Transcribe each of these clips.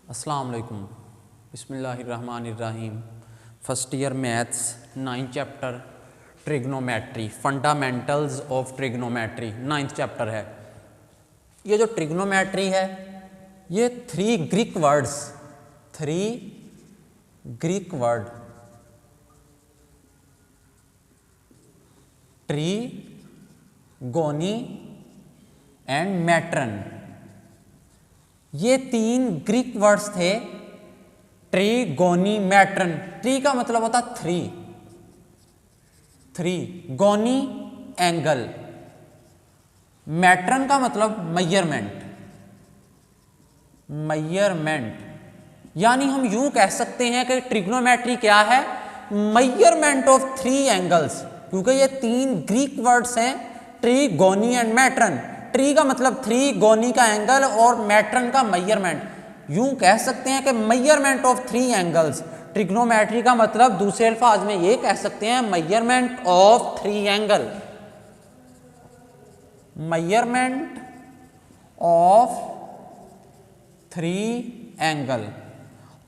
अस्सलाम वालेकुम। बिस्मिल्लाहिर्रहमानिर्रहीम। First year maths 9th chapter trigonometry, fundamentals of trigonometry 9th chapter है। ये जो ट्रिग्नोमेट्री है ये थ्री ग्रीक वर्ड ट्री, गोनी एंड मैट्रन, ये तीन ग्रीक वर्ड्स थे। ट्री, गोनी, मैट्रन। ट्री का मतलब होता थ्री, गोनी एंगल, मैट्रन का मतलब मेजरमेंट। यानी हम यूं कह सकते हैं कि ट्रिग्नोमेट्री क्या है? मेजरमेंट ऑफ थ्री एंगल्स, क्योंकि ये तीन ग्रीक वर्ड्स हैं, ट्री, गोनी एंड मैट्रन। ट्री का मतलब थ्री, गोनी का एंगल और मैट्रन का मेजरमेंट। यूं कह सकते हैं कि measurement of three angles. Trigonometry का मतलब दूसरे अल्फाज में ये कह सकते हैं measurement of three angle, measurement of three angle.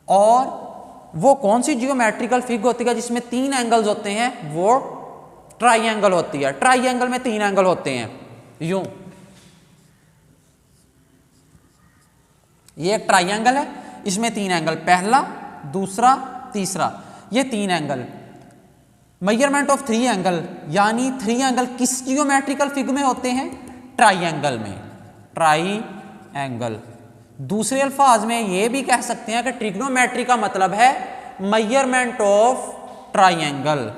और वो कौन सी जियोमेट्रिकल फिगर होती है जिसमें तीन एंगल्स होते हैं? वो ट्राइंगल होती है। ट्राइंगल में तीन एंगल होते हैं। यूं, ये एक ट्राइंगल है, इसमें तीन एंगल, पहला, दूसरा, तीसरा, ये तीन angle. Measurement of three angle, यानी थ्री एंगल किस जियोमेट्रिकल फिगर में होते हैं? ट्राइंगल में, ट्राइंगल। दूसरे अल्फाज में ये भी कह सकते हैं कि ट्रिग्नोमेट्री का मतलब है measurement of triangle,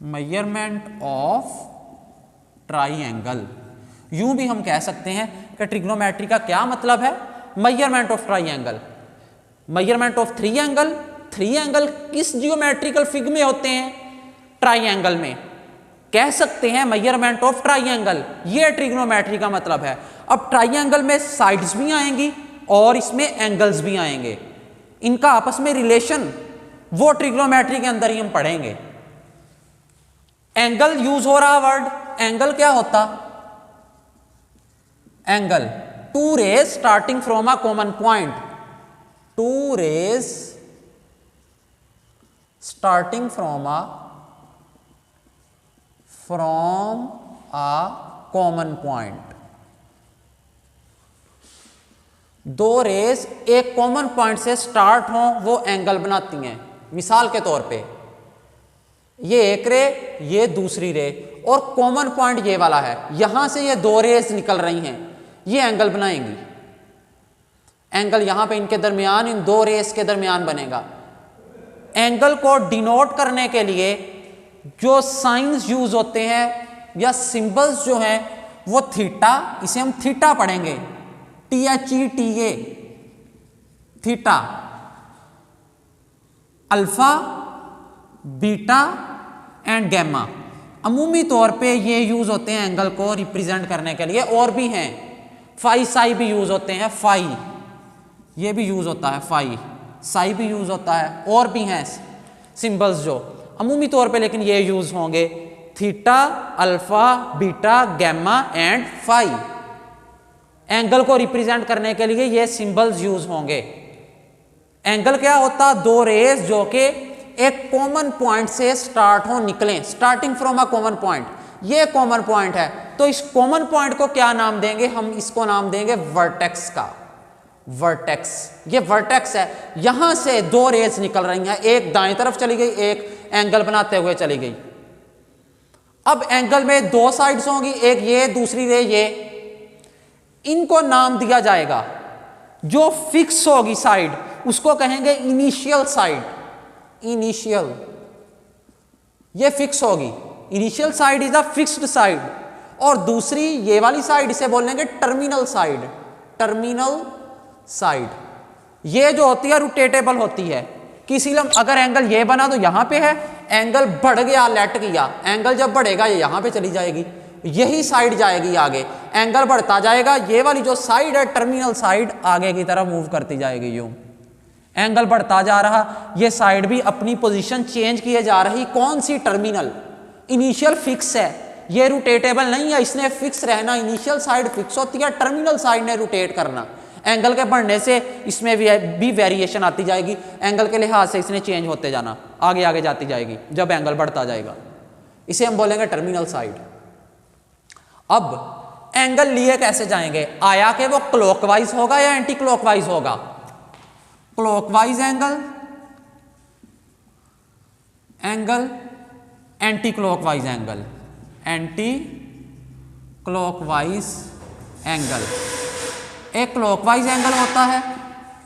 measurement of triangle. यूं भी हम कह सकते हैं कि ट्रिग्नोमेट्री का क्या मतलब है? Measurement of triangle, measurement of three angle. Three angle किस जियोमेट्रिकल फिगर में होते हैं? ट्राइंगल में। कह सकते हैं मेजरमेंट ऑफ ट्राइंगल, ये ट्रिग्नोमेट्री का मतलब है। अब ट्राइंगल में साइड्स भी आएंगी और इसमें एंगल्स भी आएंगे। इनका आपस में रिलेशन वो ट्रिग्नोमेट्री के अंदर ही हम पढ़ेंगे। एंगल यूज हो रहा वर्ड, एंगल क्या होता? Angle two rays starting from a common point, two rays starting from a common point. दो रेज एक कॉमन पॉइंट से स्टार्ट हो, वो एंगल बनाती हैं। मिसाल के तौर पे ये एक रे, ये दूसरी रे, और कॉमन पॉइंट ये वाला है। यहां से ये दो रेज निकल रही हैं, ये एंगल बनाएंगी। एंगल यहां पे इनके दरमियान, इन दो रेस के दरमियान बनेगा। एंगल को डिनोट करने के लिए जो साइंस यूज होते हैं या सिंबल्स जो हैं वो थीटा, इसे हम थीटा पढ़ेंगे, THETA, theta, alpha, beta and gamma. अमूमी तौर पे ये यूज होते हैं एंगल को रिप्रेजेंट करने के लिए। और भी हैं, फाई साई भी यूज होते हैं, फाई ये भी यूज होता है, फाई साई भी यूज होता है। और भी हैं सिंबल्स जो अमूमी तौर पे, लेकिन ये यूज होंगे theta, alpha, beta, gamma and phi. Angle को रिप्रेजेंट करने के लिए ये सिंबल्स यूज होंगे। एंगल क्या होता? दो रेज जो कि एक कॉमन पॉइंट से स्टार्ट हो, निकलें, starting from a common point. ये कॉमन पॉइंट है, तो इस कॉमन पॉइंट को क्या नाम देंगे? हम इसको नाम देंगे वर्टेक्स का, वर्टेक्स। ये वर्टेक्स है, यहां से दो रेज निकल रही हैं, एक दाएं तरफ चली गई, एक एंगल बनाते हुए चली गई। अब एंगल में दो साइड्स होंगी, एक ये, दूसरी रे ये। इनको नाम दिया जाएगा। जो फिक्स होगी साइड उसको कहेंगे इनिशियल साइड, इनिशियल, ये फिक्स होगी। Initial side is a fixed side. और दूसरी ये वाली साइड, इसे बोलेंगे टर्मिनल साइड, टर्मिनल साइड। ये जो होती है रोटेटेबल होती है। किसी अगर एंगल ये बना तो यहां पे है, एंगल बढ़ गया, लेट गया, एंगल जब बढ़ेगा ये यहां पे चली जाएगी, यही साइड जाएगी आगे, एंगल बढ़ता जाएगा, ये वाली जो साइड है टर्मिनल साइड आगे की तरफ मूव करती जाएगी। यूं एंगल बढ़ता जा रहा, ये साइड भी अपनी पोजीशन चेंज किए जा रही। कौन सी? टर्मिनल। इनिशियल फिक्स है, ये रोटेटेबल नहीं है, इसने फिक्स रहना। इनिशियल साइड फिक्स होती है, टर्मिनल साइड ने रोटेट करना। एंगल के बढ़ने से इसमें भी वेरिएशन आती जाएगी, एंगल के लिहाज से इसने चेंज होते जाना, आगे आगे जाती जाएगी जब एंगल बढ़ता जाएगा। इसे हम बोलेंगे टर्मिनल साइड। अब एंगल लिए कैसे जाएंगे, आया कि वो क्लॉकवाइज होगा या एंटी क्लॉकवाइज होगा। Clockwise angle anti clockwise angle, anti clockwise angle. एक क्लॉकवाइज एंगल होता है,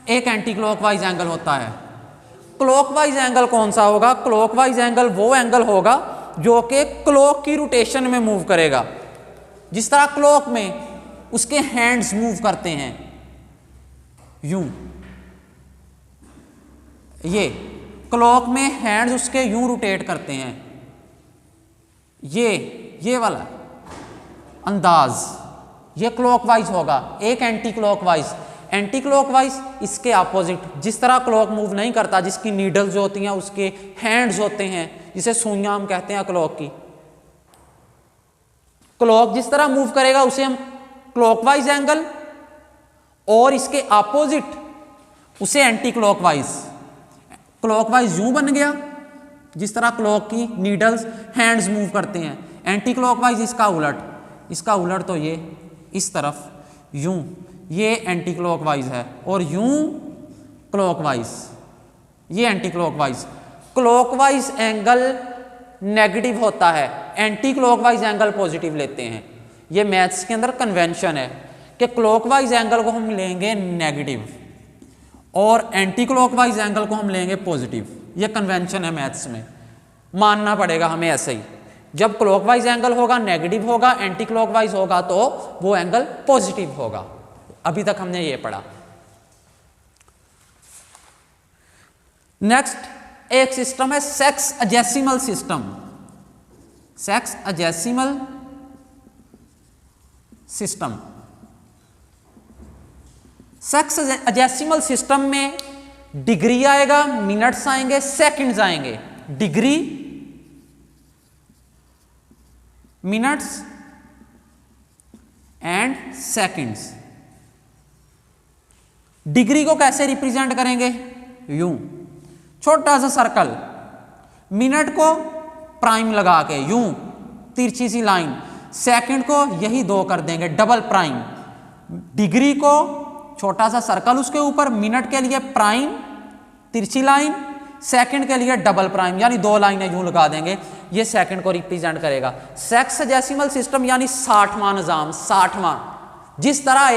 एक एंटी क्लॉकवाइज एंगल होता है। क्लॉकवाइज एंगल कौन सा होगा, क्लॉकवाइज एंगल वो एंगल होगा जो कि क्लॉक की रोटेशन में मूव करेगा। जिस तरह क्लॉक में उसके हैंड्स मूव करते हैं यूं, ये क्लॉक में हैंड्स उसके यूं रोटेट करते हैं, ये वाला अंदाज, ये क्लॉकवाइज होगा। एक एंटी क्लॉकवाइज, एंटी क्लॉकवाइज इसके अपोजिट, जिस तरह क्लॉक मूव नहीं करता, जिसकी नीडल्स जो होती हैं उसके हैंड्स होते हैं, जिसे सुइयां हम कहते हैं क्लॉक की। क्लॉक जिस तरह मूव करेगा उसे हम क्लॉकवाइज एंगल, और इसके अपोजिट उसे एंटी क्लॉकवाइज। क्लॉकवाइज यूं बन गया जिस तरह क्लॉक की नीडल्स हैंड्स मूव करते हैं, एंटी क्लॉकवाइज इसका उलट, इसका उलट तो ये इस तरफ यूं, ये एंटी क्लॉकवाइज है, और यूं क्लॉकवाइज, ये anti clockwise. Clockwise angle negative होता है, एंटी क्लॉकवाइज एंगल पॉजिटिव लेते हैं। ये मैथ्स के अंदर कन्वेंशन है कि क्लॉकवाइज एंगल को हम लेंगे नेगेटिव और एंटी क्लॉकवाइज एंगल को हम लेंगे पॉजिटिव। ये कन्वेंशन है मैथ्स में, मानना पड़ेगा हमें ऐसे ही। जब क्लॉकवाइज एंगल होगा नेगेटिव होगा, एंटी क्लॉकवाइज होगा तो वो एंगल पॉजिटिव होगा। अभी तक हमने ये पढ़ा। नेक्स्ट एक सिस्टम है सेक्सजेसिमल सिस्टम। सेक्सजेसिमल सिस्टम, सेक्सजेसिमल सिस्टम में डिग्री आएगा, मिनट्स आएंगे, सेकंड्स आएंगे। Degree, minutes and seconds. Degree को कैसे रिप्रेजेंट करेंगे, यूं छोटा सा सर्कल, मिनट को प्राइम लगा के यूं तिरछी सी लाइन, सेकंड को यही 2 कर देंगे डबल प्राइम। डिग्री को छोटा सा सर्कल उसके ऊपर, मिनट के लिए प्राइम तिरछी लाइन, सेकंड के लिए डबल प्राइम, यानी 2 लाइनें यूं लगा देंगे, ये सेकंड को रिप्रेजेंट करेगा। सेक्सजेसिमल सिस्टम यानी 60वां निजाम, 60वां। जिस तरह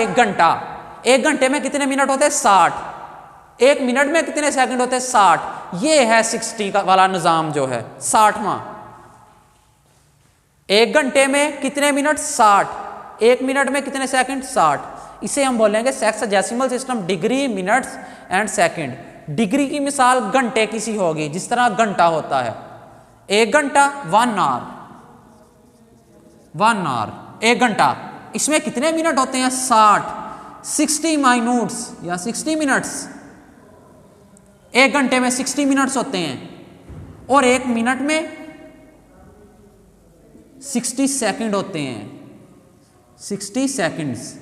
एक घंटे में कितने मिनट होते हैं, 60। एक मिनट में कितने सेकंड होते हैं, 60। ये है 60 का वाला निजाम जो है 60वां। एक घंटे में कितने मिनट, 60। एक मिनट में कितने सेकंड, 60। इसे हम बोलेंगे sexagesimal system, degree, minutes and second. Degree की मिसाल घंटे की सी होगी, जिस तरह घंटा होता है। एक घंटा 1 आवर, 1 आवर एक घंटा। इसमें कितने मिनट होते हैं, 60 मिनट्स या 60 मिनट्स। एक घंटे में 60 मिनट्स होते हैं, और एक मिनट में 60 सेकंड होते हैं, 60 सेकंड्स।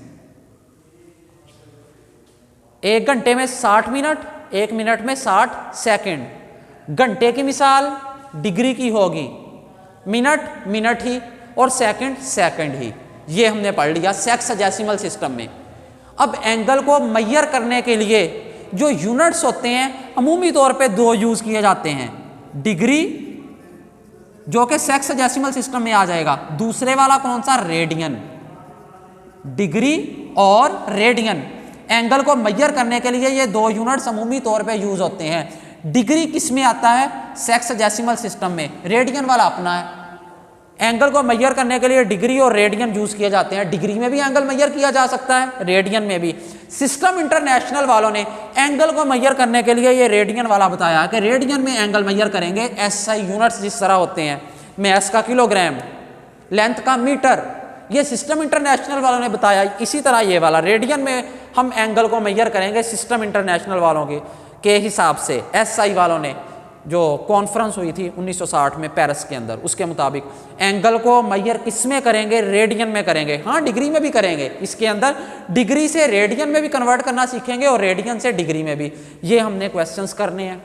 एक घंटे में 60 मिनट, एक मिनट में 60 सेकंड। घंटे की मिसाल डिग्री की होगी, मिनट मिनट ही, और सेकंड सेकंड ही। ये हमने पढ़ लिया सेक्सजेसिमल सिस्टम में। अब एंगल को मेजर करने के लिए जो यूनिट्स होते हैं अमूमी तौर पे 2 यूज किए जाते हैं। डिग्री जो कि सेक्सजेसिमल सिस्टम में आ जाएगा, दूसरे वाला कौन सा, रेडियन। डिग्री और रेडियन। एंगल को मेजर करने के लिए ये 2 यूनिट्स अमूमी तौर पे यूज होते हैं। डिग्री किस में आता है, सेक्सजेसिमल सिस्टम में, रेडियन वाला अपना है। एंगल को मेजर करने के लिए डिग्री और रेडियन यूज किए जाते हैं। डिग्री में भी एंगल मेजर किया जा सकता है, रेडियन में भी। सिस्टम इंटरनेशनल वालों ने एंगल को मेजर करने के लिए ये रेडियन वाला बताया कि रेडियन में एंगल मेजर करेंगे। एसआई यूनिट्स जिस तरह होते हैं, मैस का किलोग्राम, लेंथ का मीटर, ये सिस्टम इंटरनेशनल वालों ने बताया। इसी तरह ये वाला रेडियन में हम एंगल को मेजर करेंगे सिस्टम इंटरनेशनल वालों के हिसाब से, एसआई वालों ने। जो कॉन्फ्रेंस हुई थी 1960 में पेरिस के अंदर, उसके मुताबिक एंगल को मैयर किस में करेंगे, रेडियन में करेंगे। हाँ, डिग्री में भी करेंगे, इसके अंदर डिग्री से रेडियन में भी कन्वर्ट करना सीखेंगे और रेडियन से डिग्री में भी। ये हमने क्वेश्चंस करने हैं।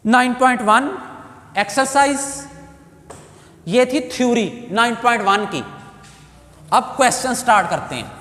9.1 एक्सरसाइज, ये थी थ्योरी 9.1 की। अब क्वेश्चन स्टार्ट करते हैं।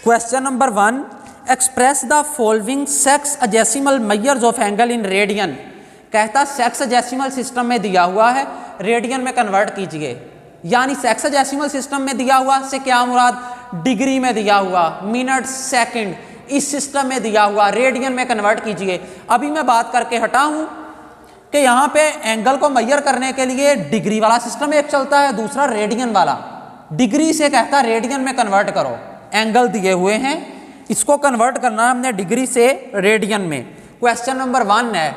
Question number 1, express the following sexagesimal measures of angle in radian. कहता सेक्सजेसिमल सिस्टम में दिया हुआ है, रेडियन में कन्वर्ट कीजिए। यानी सेक्सजेसिमल सिस्टम में दिया हुआ से क्या मुराद, डिग्री में दिया हुआ, मिनट, सेकंड, इस सिस्टम में दिया हुआ, रेडियन में कन्वर्ट कीजिए। अभी मैं बात करके हटा हूं कि यहाँ पे एंगल को मेजर करने के लिए डिग्री वाला सिस्टम एक चलता है, दूसरा रेडियन वाला। डिग्री से कहता रेडियन में कन्वर्ट करो। एंगल दिए हुए हैं, इसको कन्वर्ट करना है हमने डिग्री से रेडियन में। क्वेश्चन नंबर 1 है,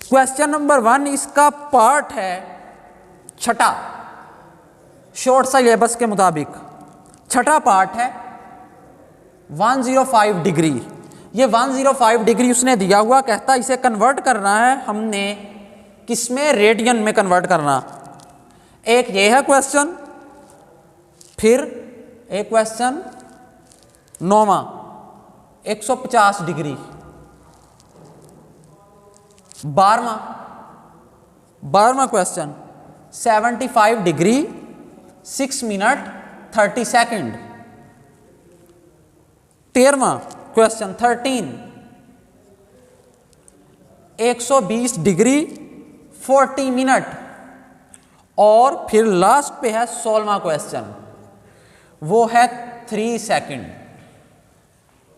क्वेश्चन नंबर 1 इसका पार्ट है छठा, शॉर्ट सिलेबस के मुताबिक छठा पार्ट है 105 डिग्री। ये 105 डिग्री उसने दिया हुआ, कहता इसे कन्वर्ट करना है हमने किसमें, रेडियन में कन्वर्ट करना। एक ये है क्वेश्चन, फिर एक क्वेश्चन 9वां 150 डिग्री, 12वां क्वेश्चन 75 डिग्री 6 मिनट 30 सेकंड, 13वां क्वेश्चन 13 120 डिग्री 40 मिनट, और फिर लास्ट पे है 16वां क्वेश्चन, वो है 3 सेकंड।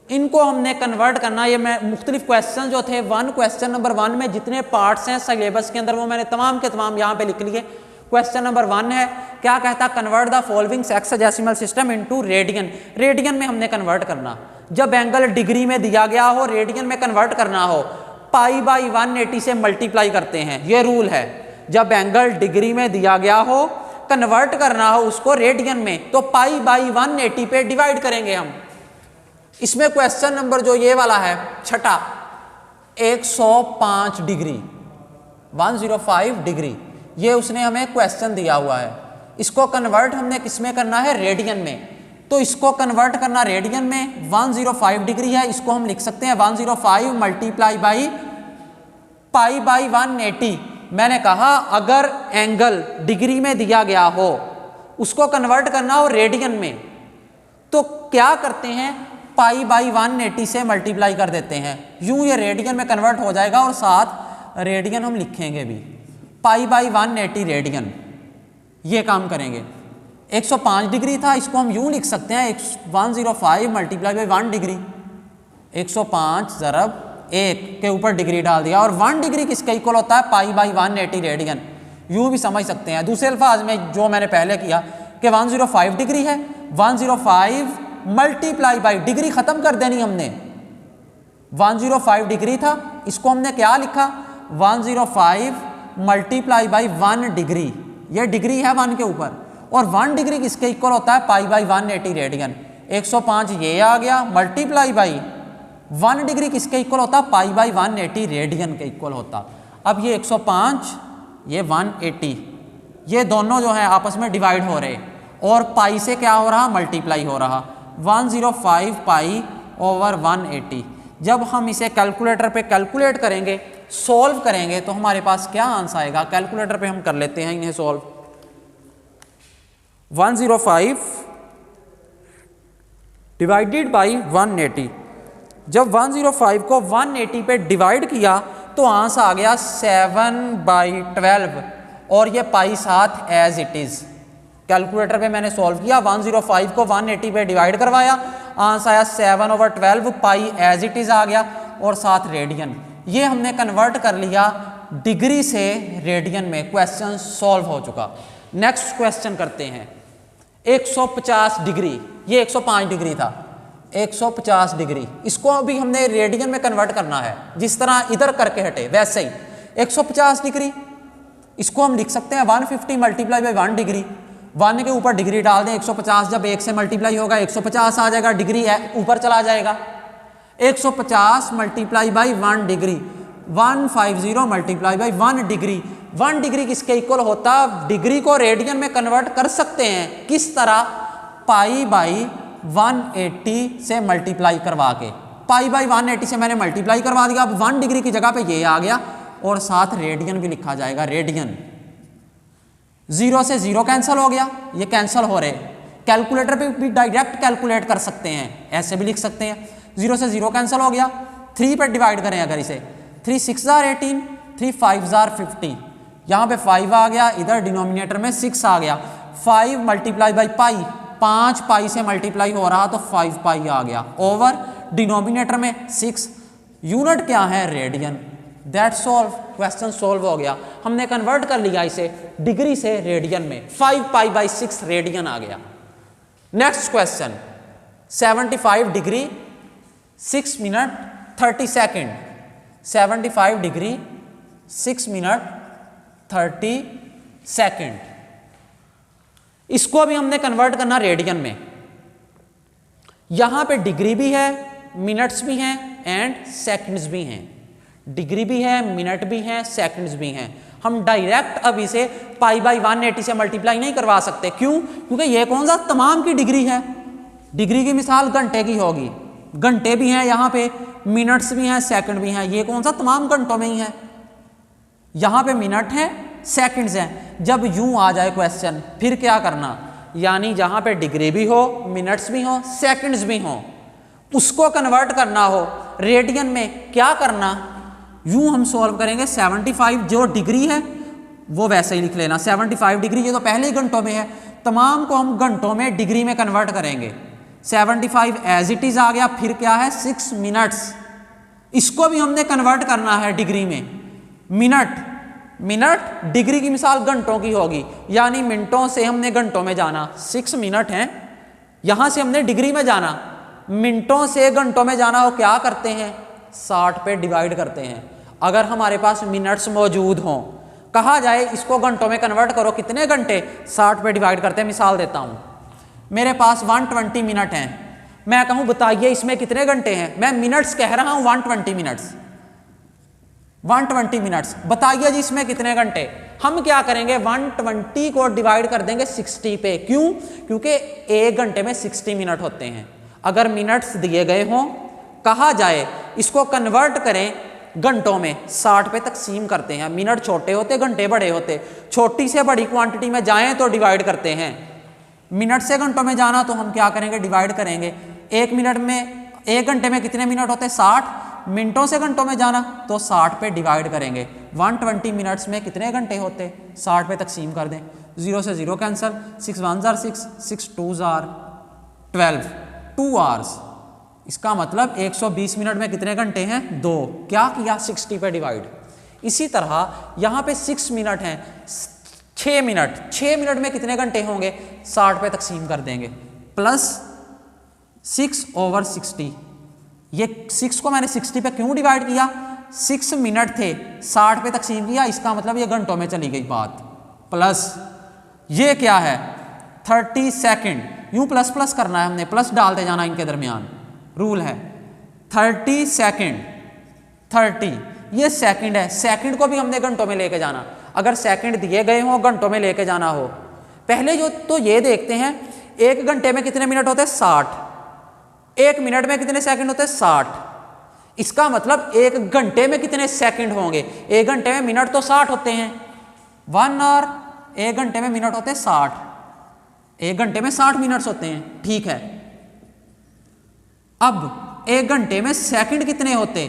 इनको हमने कन्वर्ट करना। ये मैं मुख्तलिफ क्वेश्चन जो थे क्वेश्चन नंबर 1 में जितने पार्ट्स हैं सिलेबस के अंदर वो मैंने तमाम के तमाम यहाँ पे लिख लिए। क्वेश्चन नंबर 1 है, क्या कहता, convert the following sexagesimal system into radian. Radian में हमने कन्वर्ट करना। जब एंगल डिग्री में दिया गया हो, रेडियन में कन्वर्ट करना हो, पाई बाई 180 से मल्टीप्लाई करते हैं, ये रूल है। जब एंगल डिग्री में दिया गया हो, कन्वर्ट करना हो उसको रेडियन में, तो पाई बाई 180 पे डिवाइड करेंगे हम। इसमें क्वेश्चन नंबर जो ये वाला है छठा 105 डिग्री 105 डिग्री, ये उसने हमें क्वेश्चन दिया हुआ है। इसको कन्वर्ट हमने किसमें करना है, रेडियन में। तो इसको कन्वर्ट करना रेडियन में, 105 डिग्री है, इसको हम लिख सकते हैं 105 मल्टीप्लाई बाई पाई बाई 180। मैंने कहा अगर एंगल डिग्री में दिया गया हो, उसको कन्वर्ट करना हो रेडियन में, तो क्या करते हैं, पाई बाई 180 से मल्टीप्लाई कर देते हैं। यूं ये रेडियन में कन्वर्ट हो जाएगा और साथ रेडियन हम लिखेंगे भी, पाई बाई 180 रेडियन। ये काम करेंगे। 105 डिग्री था, इसको हम यूं लिख सकते हैं 105 मल्टीप्लाई बाई 1 डिग्री, 105 ज़रब 1 के ऊपर डिग्री डाल दिया, और 1 डिग्री किसके इक्वल होता है, पाई बाई 180 रेडियन। यूं भी समझ सकते हैं। दूसरे अल्फाज में जो मैंने पहले किया कि 105 डिग्री है, 105 मल्टीप्लाई बाई डिग्री ख़त्म कर देनी हमने। 105 डिग्री था, इसको हमने क्या लिखा, 105 मल्टीप्लाई बाई 1 डिग्री, ये डिग्री है 1 के ऊपर, और 1 डिग्री किसके इक्वल होता है, पाई बाई 180 रेडियन। 105 ये आ गया, मल्टीप्लाई बाई 1 डिग्री किसके इक्वल होता, पाई बाई 180 रेडियन के इक्वल होता। अब ये 105 ये 180, ये दोनों जो है आपस में डिवाइड हो रहे, और पाई से क्या हो रहा, मल्टीप्लाई हो रहा। 105 पाई ओवर 180। जब हम इसे कैलकुलेटर पे कैलकुलेट करेंगे, सॉल्व करेंगे, तो हमारे पास क्या आंसर आएगा। कैलकुलेटर पे हम कर लेते हैं इन्हें सॉल्व। 105 divided by 180। जब 105 को 180 पे डिवाइड किया तो आंसर आ गया 7/12, और ये पाई साथ एज इट इज़। कैलकुलेटर पे मैंने सॉल्व किया, 105 को 180 पे डिवाइड करवाया, आंसर आया 7/12, पाई एज इट इज़ आ गया, और साथ रेडियन। ये हमने कन्वर्ट कर लिया डिग्री से रेडियन में क्वेश्चन सॉल्व हो चुका। नेक्स्ट क्वेश्चन करते हैं। 150 डिग्री, ये 105 डिग्री था, 150 डिग्री, इसको भी हमने रेडियन में कन्वर्ट करना है। जिस तरह इधर करके हटे वैसे ही 150 डिग्री, इसको हम लिख सकते हैं 150 मल्टीप्लाई बाई 1 डिग्री। 1 के ऊपर डिग्री डाल दें, 150 जब 1 से मल्टीप्लाई होगा 150 आ जाएगा, डिग्री ऊपर चला जाएगा। 150 multiply by 1 degree, 150 multiply by 1 degree. 1 degree किसके इक्वल होता? डिग्री को रेडियन में कन्वर्ट कर सकते हैं। किस तरह? पाई बाई 180 से मल्टीप्लाई करवा के। पाई बाई 180 से मैंने मल्टीप्लाई करवा दिया। अब 1 डिग्री की जगह पे ये आ गया और साथ रेडियन भी लिखा जाएगा, रेडियन। 0 से 0 कैंसिल हो गया, ये कैंसिल हो रहे। कैलकुलेटर पे भी डायरेक्ट कैलकुलेट कर सकते हैं, ऐसे भी लिख सकते हैं। 0 से 0 कैंसिल हो गया। 3 पे डिवाइड करें अगर इसे, 3 6 18, 3 5 50, यहाँ पे 5 आ गया, इधर डिनोमिनेटर में 6 आ गया। 5 मल्टीप्लाई बाई पाई, 5 पाई से मल्टीप्लाई हो रहा तो 5 पाई आ गया, ओवर डिनोमिनेटर में 6। यूनिट क्या है? Radian. That's solve, question solve हो गया। हमने कन्वर्ट कर लिया इसे डिग्री से रेडियन में, 5 पाई बाई 6 रेडियन आ गया। Next question, 75 degree 6 minute 30 second, 75 degree 6 minute 30 second, इसको अभी हमने कन्वर्ट करना रेडियन में। यहां पे डिग्री भी है, मिनट्स भी हैं एंड सेकंड्स भी हैं। डिग्री भी है, मिनट भी हैं, सेकंड्स भी हैं। हम डायरेक्ट अब इसे पाई बाई 180 से मल्टीप्लाई नहीं करवा सकते। क्यों? क्योंकि ये कौन सा तमाम की डिग्री है। डिग्री की मिसाल घंटे की होगी, घंटे भी हैं यहाँ पे, मिनट्स भी हैं, सेकंड भी हैं। ये कौन सा तमाम घंटों में ही है। यहाँ पे मिनट है, सेकंड्स हैं। जब यूं आ जाए क्वेश्चन, फिर क्या करना? यानी जहाँ पे डिग्री भी हो, मिनट्स भी हो, सेकंड्स भी हो, उसको कन्वर्ट करना हो रेडियन में, क्या करना? यूं हम सॉल्व करेंगे। 75 जो डिग्री है वो वैसे ही लिख लेना। 75 डिग्री ये तो पहले ही घंटों में है, तमाम को हम घंटों में डिग्री में कन्वर्ट करेंगे। 75 एज इट इज आ गया। फिर क्या है? 6 मिनट्स, इसको भी हमने कन्वर्ट करना है डिग्री में। मिनट, मिनट डिग्री की मिसाल घंटों की होगी, यानी मिनटों से हमने घंटों में जाना। 6 मिनट हैं, यहां से हमने डिग्री में जाना। मिनटों से घंटों में जाना हो, क्या करते हैं? 60 पे डिवाइड करते हैं। अगर हमारे पास मिनट्स मौजूद हों, कहा जाए इसको घंटों में कन्वर्ट करो, कितने घंटे? 60 पे डिवाइड करते हैं। मिसाल देता हूं, मेरे पास 120 मिनट हैं। मैं कहूं बताइए इसमें कितने घंटे हैं? मैं मिनट्स कह रहा हूं, 120 मिनट्स, 120 मिनट्स। बताइए जी इसमें कितने घंटे? हम क्या करेंगे? 120 को डिवाइड कर देंगे 60 पे। क्यों? क्योंकि एक घंटे में 60 मिनट होते हैं। अगर मिनट्स दिए गए हों, कहा जाए इसको कन्वर्ट करें घंटों में, 60 पे तकसीम करते हैं। मिनट छोटे होते, घंटे बड़े होते। छोटी से बड़ी क्वांटिटी में जाएं तो डिवाइड करते हैं। मिनट से घंटों में जाना तो हम क्या करेंगे? डिवाइड करेंगे। एक मिनट में, एक घंटे में कितने मिनट होते? 60। मिनटों से घंटों में जाना तो 60 पे डिवाइड करेंगे। 120 मिनट्स में कितने घंटे होते? 60 पे तकसीम कर दें। 0 से 0 कैंसिल, 6 1 6, 6 2 12, 2 आवर्स। इसका मतलब 120 मिनट में कितने घंटे हैं? 2। क्या किया? 60 पे डिवाइड। इसी तरह यहाँ पे 6 मिनट हैं, 6 मिनट, 6 मिनट में कितने घंटे होंगे? 60 पे तकसीम कर देंगे, प्लस 6/60। ये 6 को मैंने 60 पे क्यों डिवाइड किया? 6 मिनट थे, 60 पे तकसीम किया, इसका मतलब ये घंटों में चली गई बात। प्लस ये क्या है? 30 सेकेंड। यूं प्लस प्लस करना है हमने, प्लस डालते जाना इनके दरमियान, रूल है। 30 सेकेंड, 30 ये सेकंड है। सेकंड को भी हमने घंटों में लेके जाना। अगर सेकंड दिए गए हों, घंटों में लेके जाना हो, पहले जो तो ये देखते हैं एक घंटे में कितने मिनट होते हैं? 60। एक मिनट में कितने सेकंड होते हैं? 60। इसका मतलब एक घंटे में कितने सेकंड होंगे? एक घंटे में मिनट तो 60 होते हैं, 1 आवर, एक घंटे में मिनट होते हैं 60, एक घंटे में 60 मिनट्स होते हैं। ठीक है, अब एक घंटे में सेकंड कितने होते?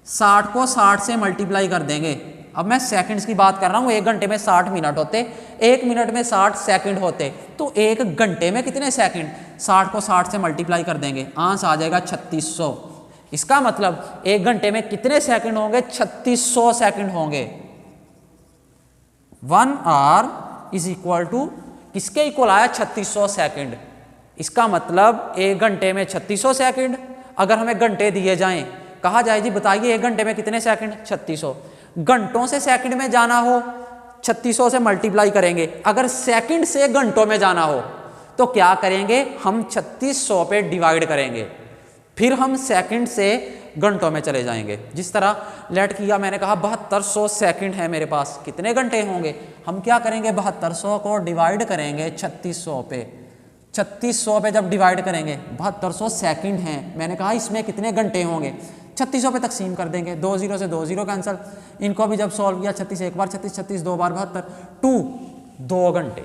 60 को 60 से मल्टीप्लाई कर देंगे। अब मैं सेकंड्स की बात कर रहा हूं। एक घंटे में 60 मिनट होते, एक मिनट में 60 सेकंड होते, तो एक घंटे में कितने सेकंड? 60 को 60 से मल्टीप्लाई कर देंगे, आंसर आ जाएगा 3600। इसका मतलब 1 घंटे में कितने सेकंड होंगे? 3600 सेकंड होंगे। 1 आवर इज इक्वल टू किसके इक्वल आया? 3600 सेकंड। इसका मतलब 1 घंटे में 3600 सेकंड। अगर हमें घंटे दिए जाएं, कहा जाए जी बताइए 1 घंटे में कितने सेकंड? 3600। घंटों से सेकंड में जाना हो 3600 से मल्टीप्लाई करेंगे। अगर सेकंड से घंटों में जाना हो तो क्या करेंगे? हम 3600 पे डिवाइड करेंगे, फिर हम सेकंड से घंटों में चले जाएंगे। जिस तरह लेट किया, मैंने कहा 7200 सेकंड है मेरे पास, कितने घंटे होंगे? हम क्या करेंगे? 7200 को डिवाइड करेंगे 3600 पे। 3600 पे जब डिवाइड करेंगे, 7200 सेकंड हैं, मैंने कहा इसमें कितने घंटे होंगे? 3600 पे तकसीम कर देंगे। 2 0 से 2 0 कैंसिल। इनको भी जब सॉल्व किया, 36 एक बार 36, 36 2 बार 72, 2 घंटे।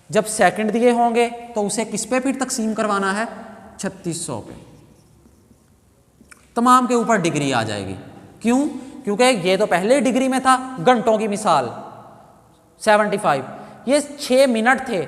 जब सेकंड दिए होंगे तो उसे किस पे फिर तकसीम करवाना है? 3600 पे। तमाम के ऊपर डिग्री आ जाएगी। क्यों? क्योंकि ये तो पहले डिग्री में था। घंटों की मिसाल 75, ये 6 मिनट थे,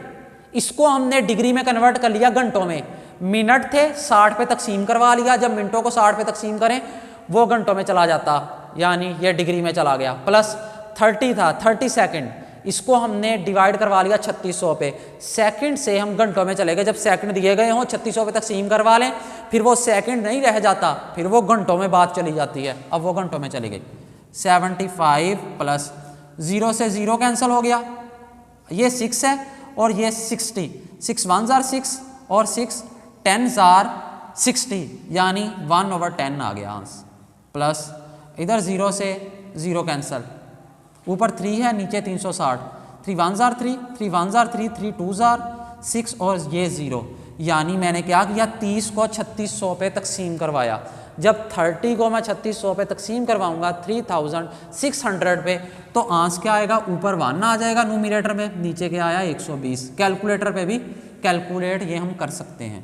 इसको हमने डिग्री में कन्वर्ट कर लिया घंटों में। मिनट थे, 60 पे तकसीम करवा लिया। जब मिनटों को 60 पे तकसीम करें वो घंटों में चला जाता, यानी ये डिग्री में चला गया। प्लस 30 था, 30 सेकंड, इसको हमने डिवाइड करवा लिया 3600 पे। सेकंड से हम घंटों में चले गए। जब सेकंड दिए गए हों 3600 पे तकसीम करवा लें, फिर वो सेकंड नहीं रह जाता, फिर वो घंटों में बात चली जाती है। अब वो घंटों में चली गई। 75 प्लस 0 से 0 कैंसिल हो गया, ये 6 है और ये 60। 6 1 जार 6 और 6 10 जार 60, यानी 1/10 आ गया आंसर। प्लस इधर 0 से 0 कैंसिल, ऊपर 3 है, नीचे 360। 3 1 जार 3, 3 1 जार 3, 3 2 जार 6 और ये 0, यानी मैंने क्या किया? 30 को 3600 पे तकसीम करवाया। जब 30 को मैं 3600 पे तकसीम करवाऊंगा 3600 पे, तो आंसर क्या आएगा? ऊपर 1 आ जाएगा न्यूमरेटर में, नीचे क्या आया? 120। कैलकुलेटर पे भी कैलकुलेट ये हम कर सकते हैं।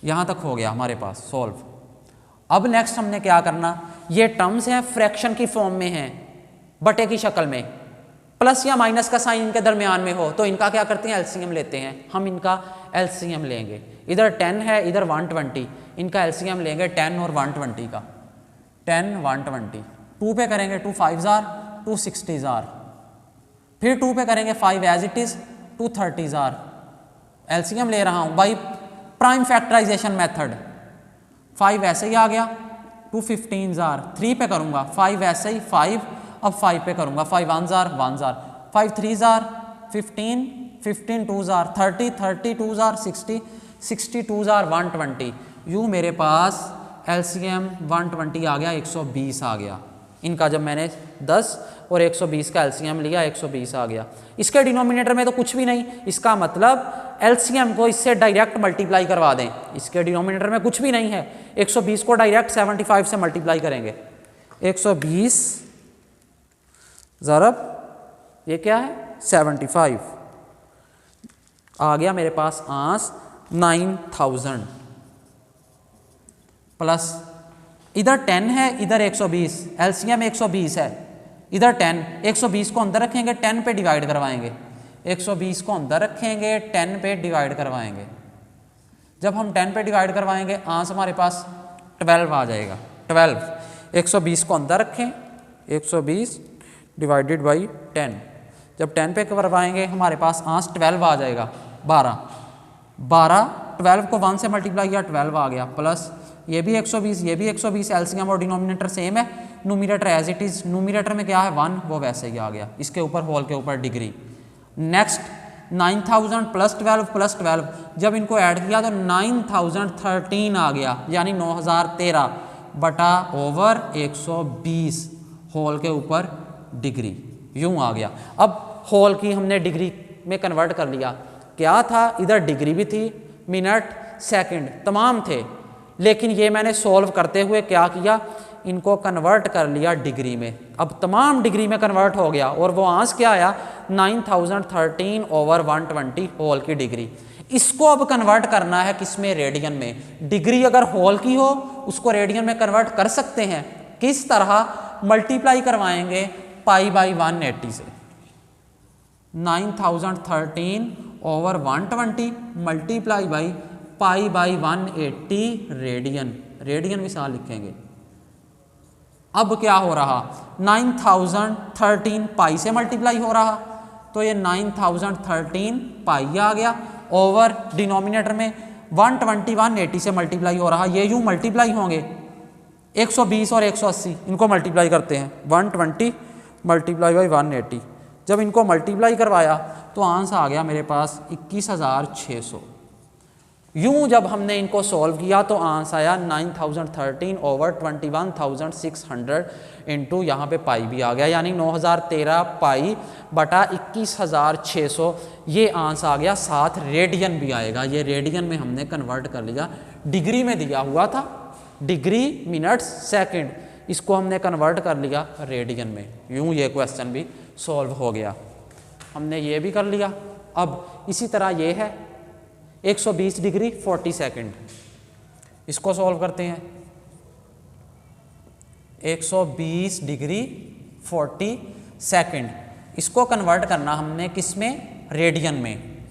यहाँ तक हो गया हमारे पास सॉल्व। अब नेक्स्ट हमने क्या करना? ये टर्म्स हैं फ्रैक्शन की फॉर्म में हैं, बटे की शक्ल में, प्लस या माइनस का साइन इनके दरमियान में हो, तो इनका क्या करते हैं? एलसीएम लेते हैं। हम इनका एलसीएम लेंगे। इधर 10 है, इधर 120, इनका एलसीएम लेंगे 10 और 120 का। 10 120, 2 पे करेंगे 2 5 जार 2 60 जार, फिर 2 पे करेंगे 5 एज इट इज 2 30 जार। एलसीएम ले रहा हूँ बाई प्राइम फैक्टराइजेशन मेथड। 5 ऐसे ही आ गया, 2 15 जार। 3 पे करूँगा 5 ऐसे ही 5, अब 5 पे करूँगा 5 1 jar 1 jar, 5 3 jar 15, 15 2 jar 30, 30 2 jar 60, 60 2 jar 120। यूँ मेरे पास एलसीएम 120 आ गया, 120 आ गया। इनका जब मैंने 10 और 120 का एलसीएम लिया 120 आ गया। इसके डिनोमिनेटर में तो कुछ भी नहीं, इसका मतलब एलसीएम को इससे डायरेक्ट मल्टीप्लाई करवा दें। इसके डिनोमिनेटर में कुछ भी नहीं है, 120 को डायरेक्ट 75 से मल्टीप्लाई करेंगे। 120 ज़रब ये क्या है? 75 आ गया मेरे पास आंसर 9000। प्लस इधर 10 है, इधर 120, एलसीएम 120 है, इधर 10, 120 को अंदर रखेंगे 10 पे डिवाइड करवाएंगे। 120 को अंदर रखेंगे 10 पे डिवाइड करवाएंगे। जब हम 10 पे डिवाइड करवाएंगे आंसर हमारे पास 12 आ जाएगा। 12, 120 को अंदर रखें, 120 डिवाइडेड बाई 10, जब 10 पे करवाएंगे हमारे पास आंसर 12 आ जाएगा। 12, 12 को 1 से मल्टीप्लाई किया 12 आ गया। प्लस ये भी 120, ये भी 120, एलसीएम और डिनोमिनेटर सेम है, numerator as it is, numerator में क्या है 1, वो वैसे ही आ गया। इसके ऊपर होल के ऊपर डिग्री। नेक्स्ट 9000 प्लस 12, जब इनको ऐड किया तो 9013 आ गया, यानी 9013 बटा ओवर 120 होल के ऊपर डिग्री, यूं आ गया। अब होल की हमने डिग्री में कन्वर्ट कर लिया। क्या था? इधर डिग्री भी थी, मिनट सेकंड तमाम थे, लेकिन ये मैंने सॉल्व करते हुए क्या किया? इनको कन्वर्ट कर लिया डिग्री में। अब तमाम डिग्री में कन्वर्ट हो गया और वो आंसर क्या आया? 9013 ओवर 120 होल की डिग्री। इसको अब कन्वर्ट करना है किसमें? रेडियन में। डिग्री अगर होल की हो उसको रेडियन में कन्वर्ट कर सकते हैं। किस तरह? मल्टीप्लाई करवाएंगे पाई बाई 180 से। 9013 over 120 multiply by pi by 180 radian, radian भी साथ लिखेंगे। अब क्या हो रहा, 9013 पाई से मल्टीप्लाई हो रहा, तो ये 9013 पाई आ गया ओवर डिनोमिनेटर में 120 180 से मल्टीप्लाई हो रहा। ये यूँ मल्टीप्लाई होंगे 120 और 180 इनको मल्टीप्लाई करते हैं, 120 मल्टीप्लाई बाई 180। जब इनको मल्टीप्लाई करवाया तो आंसर आ गया मेरे पास 21,600। यूँ जब हमने इनको सॉल्व किया तो आंसर आया 9013 ओवर 21,600 इंटू यहाँ पे पाई भी आ गया, यानी 9013 पाई बटा 21,600। ये आंसर आ गया। साथ रेडियन भी आएगा, ये रेडियन में हमने कन्वर्ट कर लिया। डिग्री में दिया हुआ था, डिग्री मिनट्स सेकंड, इसको हमने कन्वर्ट कर लिया रेडियन में। यूँ ये क्वेश्चन भी सॉल्व हो गया, हमने ये भी कर लिया। अब इसी तरह ये है 120 डिग्री 40 सेकंड, इसको सॉल्व करते हैं। 120 डिग्री 40 सेकंड, इसको कन्वर्ट करना हमने किस में, रेडियन में।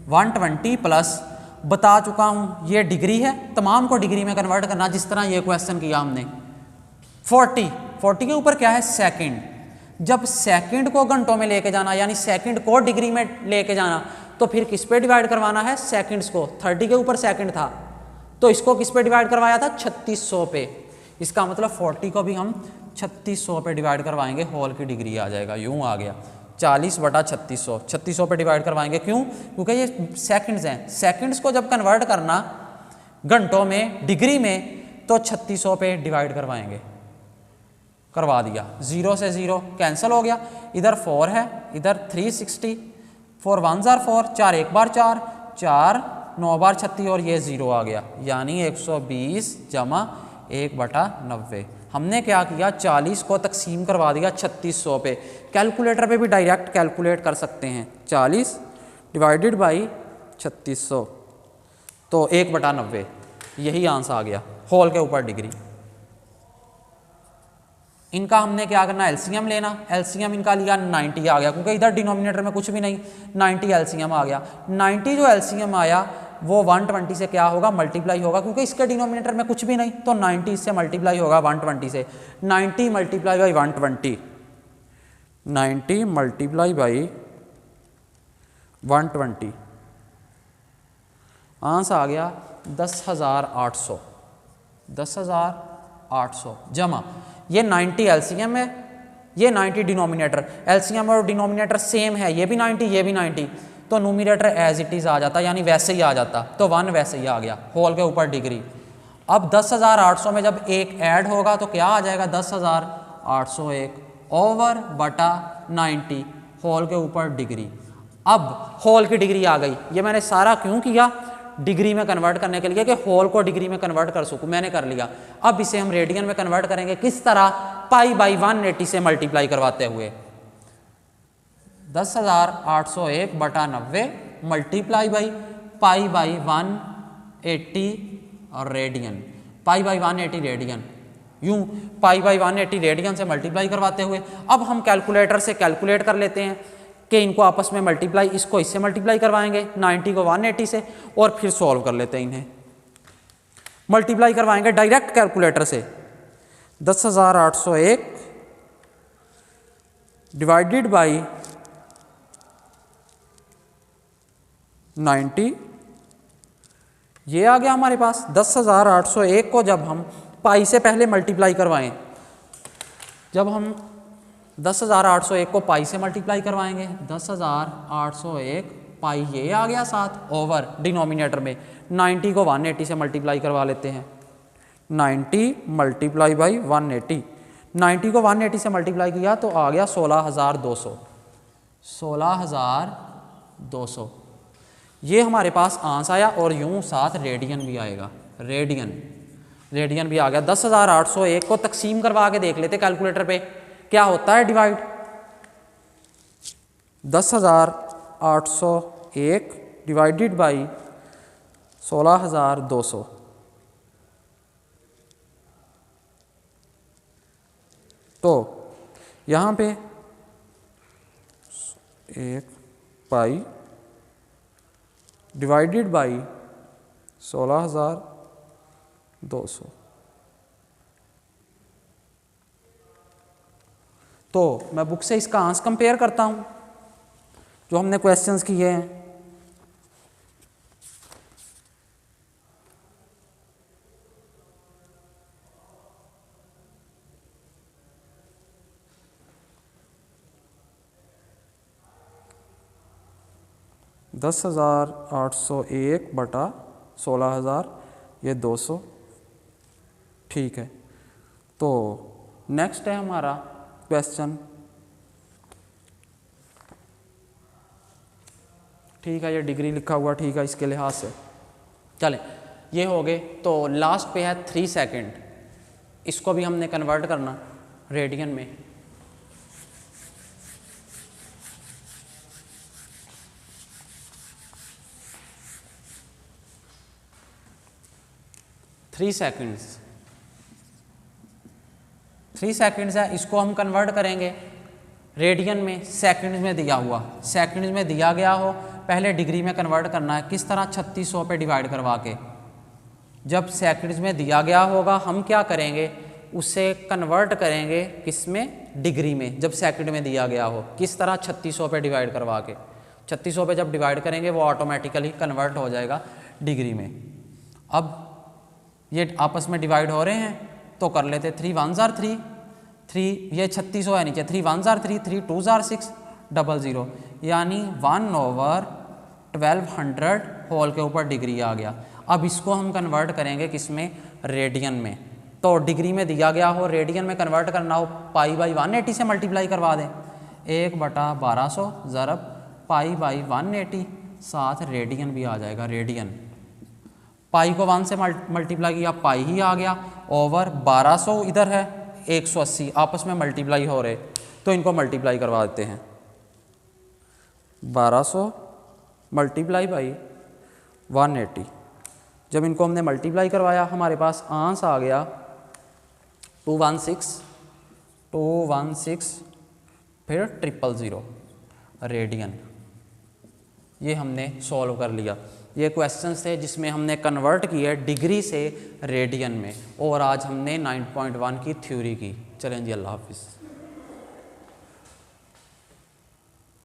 120 प्लस बता चुका हूँ ये डिग्री है, तमाम को डिग्री में कन्वर्ट करना जिस तरह ये क्वेश्चन किया हमने। 40 के ऊपर क्या है, सेकंड। जब सेकंड को घंटों में लेके जाना, यानी सेकंड को डिग्री में लेके जाना, तो फिर किस पे डिवाइड करवाना है, सेकंड्स को। 30 के ऊपर सेकंड था तो इसको किस पे डिवाइड करवाया था, 3600 पे। इसका मतलब 40 को भी हम 3600 पे डिवाइड करवाएंगे, होल की डिग्री आ जाएगा। यूँ आ गया 40 बटा 3600, 3600 पे डिवाइड करवाएंगे। क्यों, क्योंकि ये सेकंड्स हैं। सेकंड्स को जब कन्वर्ट करना घंटों में, डिग्री में, तो 3600 पे डिवाइड करवाएंगे। करवा दिया, 0 से 0 कैंसिल हो गया, इधर 4 है, इधर 360, 4 1 जार 4, 4 1 बार 4, 4 9 बार 36 और ये 0 आ गया, यानी 120 जमा 1/90। हमने क्या किया, 40 को तकसीम करवा दिया 3600 पे। कैलकुलेटर पे भी डायरेक्ट कैलकुलेट कर सकते हैं। 40 डिवाइडेड बाई 3600 तो 1/90, यही आंसर आ गया, होल के ऊपर डिग्री। इनका हमने क्या करना, एलसीएम लेना। एलसीएम इनका लिया 90 आ गया, क्योंकि इधर डिनोमिनेटर में कुछ भी नहीं, 90 एलसीएम आ गया। 90 जो एलसीएम आया वो 120 से क्या होगा, मल्टीप्लाई होगा, क्योंकि इसके डिनोमिनेटर में कुछ भी नहीं, तो 90 से मल्टीप्लाई होगा 120 से। 90 multiply by 120, 90 multiply by 120, answer आ गया 10,800। 10,800 जमा ये 90 एलसीएम है, ये 90 डिनोमिनेटर। एलसीएम और डिनोमिनेटर सेम है, ये भी 90 ये भी 90, तो नोमिनेटर एज इट इज़ आ जाता, यानी वैसे ही आ जाता, तो 1 वैसे ही आ गया, होल के ऊपर डिग्री। अब 10,800 में जब एक ऐड होगा तो क्या आ जाएगा, 10,801 ओवर बटा 90, होल के ऊपर डिग्री। अब होल की डिग्री आ गई। ये मैंने सारा क्यों किया, डिग्री में कन्वर्ट करने के लिए, कि होल को डिग्री में कन्वर्ट कर सकूं, मैंने कर लिया। अब इसे हम रेडियन में कन्वर्ट करेंगे, किस तरह, पाई बाई 180 से मल्टीप्लाई करवाते हुए। 10,801 बटा 90 मल्टीप्लाई बाई पाई बाई 180 और रेडियन, पाई बाई 180 रेडियन, यूं पाई बाई 180 रेडियन से मल्टीप्लाई करवाते हुए। अब हम कैलकुलेटर से कैलकुलेट कर लेते हैं कि इनको आपस में मल्टीप्लाई, इसको इससे मल्टीप्लाई करवाएंगे 90 को 180 से, और फिर सॉल्व कर लेते हैं, इन्हें मल्टीप्लाई करवाएंगे डायरेक्ट कैलकुलेटर से। 10,801 डिवाइडेड बाई 90, ये आ गया हमारे पास। 10,801 को जब हम पाई से पहले मल्टीप्लाई करवाएं, जब हम 10,801 को पाई से मल्टीप्लाई करवाएंगे, 10,801 पाई ये आ गया साथ, ओवर डिनोमिनेटर में 90 को 180 से मल्टीप्लाई करवा लेते हैं। 90 मल्टीप्लाई बाई 180, 90 को 180 से मल्टीप्लाई किया तो आ गया 16,200, 16,200। ये हमारे पास आंसर आया, और यूं साथ रेडियन भी आएगा, रेडियन भी आ गया। 10,801 को तकसीम करवा के देख लेते कैलकुलेटर पे क्या होता है डिवाइड। 10,801 डिवाइडेड बाई 16,200, तो यहाँ पे 1 पाई डिवाइडेड बाई 16,200, तो मैं बुक से इसका आंसर कंपेयर करता हूँ जो हमने क्वेश्चंस किए हैं। दस 10,801 बटा 16,000, ये 200, ठीक है। तो नेक्स्ट है हमारा क्वेश्चन, ठीक है, ये डिग्री लिखा हुआ ठीक है इसके लिहाज से। चलें ये हो गए। तो लास्ट पे है 3 सेकंड, इसको भी हमने कन्वर्ट करना रेडियन में। थ्री सेकंड्स है, इसको हम कन्वर्ट करेंगे रेडियन में, सेकंड्स में दिया हुआ, सेकंड्स में दिया गया हो, पहले डिग्री में कन्वर्ट करना है। किस तरह? 3600 पे डिवाइड करवा के। जब सेकंड्स में दिया गया होगा हम क्या करेंगे, उसे कन्वर्ट करेंगे किस में? डिग्री में। जब सेकंड में दिया गया हो, किस तरह? 3600 पे डिवाइड करवा के। 3600 पे जब डिवाइड करेंगे वो ऑटोमेटिकली कन्वर्ट हो जाएगा डिग्री में। अब ये आपस में डिवाइड हो रहे हैं तो कर लेते 3 1 जार 3, 3 ये 3600 है नीचे, 3 1 जार 3, 3 2 जार 6, 00, यानी 1/1200 होल के ऊपर डिग्री आ गया। अब इसको हम कन्वर्ट करेंगे किस में? रेडियन में। तो डिग्री में दिया गया हो, रेडियन में कन्वर्ट करना हो, π/180 से मल्टीप्लाई करवा दें। 1/1200 ज़रब π/180, साथ रेडियन भी आ जाएगा, रेडियन। पाई को 1 से मल्टीप्लाई किया, पाई ही आ गया, ओवर 1200 इधर है, 180 आपस में मल्टीप्लाई हो रहे, तो इनको मल्टीप्लाई करवा देते हैं। 1200 मल्टीप्लाई बाई 180, जब इनको हमने मल्टीप्लाई करवाया हमारे पास आंसर आ गया 216 फिर 000 रेडियन। ये हमने सॉल्व कर लिया। ये क्वेश्चंस थे जिसमें हमने कन्वर्ट किया डिग्री से रेडियन में, और आज हमने 9.1 की थ्योरी की। चलें जी, अल्लाह हाफिज़।